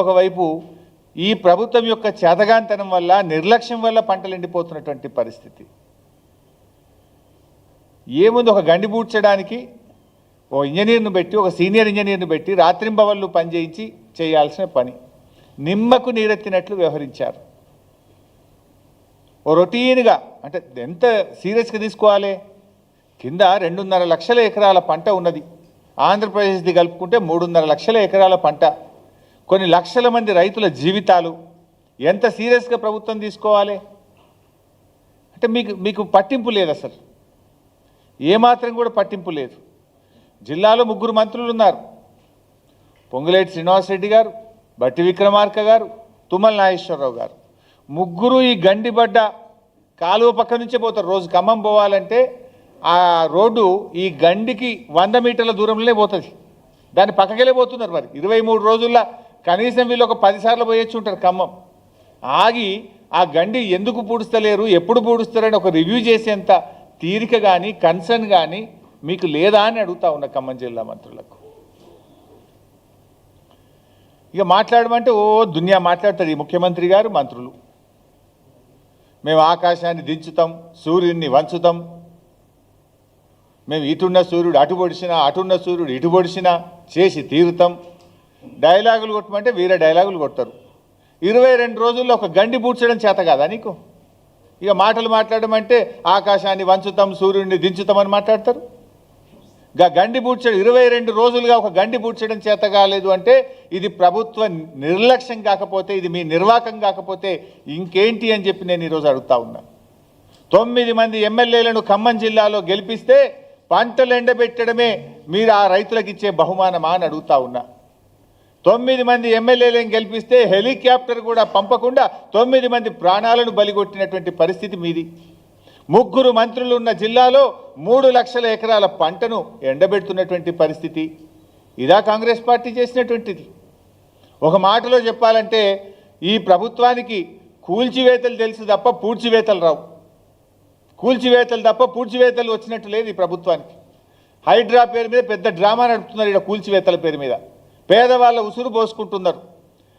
ఒకవైపు ఈ ప్రభుత్వం యొక్క చేతగాంతనం వల్ల నిర్లక్ష్యం వల్ల పంటలు ఎండిపోతున్నటువంటి పరిస్థితి. ఏముంది, ఒక గండి పూడ్చడానికి ఓ ఇంజనీర్ను పెట్టి, ఒక సీనియర్ ఇంజనీర్ను పెట్టి రాత్రింబవళ్ళు పనిచేయించి చేయాల్సిన పని నిమ్మకు నీరెత్తినట్లు వ్యవహరించారు. ఓ రొటీన్గా, అంటే ఎంత సీరియస్గా తీసుకోవాలి. కింద 2.5 లక్షల ఎకరాల పంట ఉన్నది. ఆంధ్రప్రదేశ్ది కలుపుకుంటే 3.5 లక్షల ఎకరాల పంట, కొన్ని లక్షల మంది రైతుల జీవితాలు. ఎంత సీరియస్గా ప్రభుత్వం తీసుకోవాలి? అంటే మీకు పట్టింపు లేదు, అసలు ఏమాత్రం కూడా పట్టింపు లేదు. జిల్లాలో 3 మంత్రులు ఉన్నారు. పొంగులేటి శ్రీనివాసరెడ్డి గారు, బట్టి విక్రమార్క గారు, తుమ్మల నాగేశ్వరరావు గారు. 3 ఈ గండిబడ్డ కాలువ పక్క నుంచే పోతారు. రోజు ఖమ్మం పోవాలంటే ఆ రోడ్డు ఈ గండికి 100 మీటర్ల దూరంలోనే పోతుంది. దాన్ని పక్కకెళ్ళే పోతున్నారు. మరి 23 రోజుల్లో కనీసం వీళ్ళు ఒక 10 సార్లు పోయొచ్చు ఉంటారు ఖమ్మం. ఆగి ఆ గండి ఎందుకు పూడుస్తలేరు, ఎప్పుడు పూడుస్తారని ఒక రివ్యూ చేసేంత తీరిక కానీ కన్సర్న్ కానీ మీకు లేదా అని అడుగుతా ఉన్న ఖమ్మం జిల్లా మంత్రులకు. ఇక మాట్లాడమంటే ఓ దునియా మాట్లాడతారు ఈ ముఖ్యమంత్రి గారు, మంత్రులు. మేము ఆకాశాన్ని దించుతాం, సూర్యుడిని వంచుతాం, మేము ఇటున్న సూర్యుడు అటు పొడిచినా, అటున్న సూర్యుడు ఇటు పొడిచినా చేసి తీరుతాం. డైలాగులు కొట్టమంటే వీరే డైలాగులు కొడతారు. 22 రోజుల్లో ఒక గండి పూడ్చడం చేత కాదా నీకు? ఇక మాటలు మాట్లాడమంటే ఆకాశాన్ని వంచుతాం, సూర్యుడిని దించుతామని మాట్లాడతారు. గండి పూడ్చడం 22 రోజులుగా ఒక గండి పూడ్చడం చేత కాలేదు అంటే ఇది ప్రభుత్వ నిర్లక్ష్యం కాకపోతే, ఇది మీ నిర్వాకం కాకపోతే ఇంకేంటి అని చెప్పి నేను ఈరోజు అడుగుతా ఉన్నా. 9 మంది ఎమ్మెల్యేలను ఖమ్మం జిల్లాలో గెలిపిస్తే పంటలు ఎండబెట్టడమే మీరు ఆ రైతులకు ఇచ్చే బహుమానమా అని అడుగుతా ఉన్నా. 9 మంది ఎమ్మెల్యేలను గెలిపిస్తే హెలికాప్టర్ కూడా పంపకుండా 9 మంది ప్రాణాలను బలిగొట్టినటువంటి పరిస్థితి మీది. 3 మంత్రులు ఉన్న జిల్లాలో 3 లక్షల ఎకరాల పంటను ఎండబెడుతున్నటువంటి పరిస్థితి. ఇదా కాంగ్రెస్ పార్టీ చేసినటువంటిది? ఒక మాటలో చెప్పాలంటే ఈ ప్రభుత్వానికి కూల్చివేతలు తెలుసు తప్ప పూడ్చివేతలు రావు. కూల్చివేతలు తప్ప పూడ్చివేతలు వచ్చినట్టు లేదు ఈ ప్రభుత్వానికి. హైడ్రా పేరు మీద పెద్ద డ్రామా నడుపుతున్నారు ఇక్కడ. కూల్చివేతల పేరు మీద పేదవాళ్ళ ఉసురు పోసుకుంటున్నారు.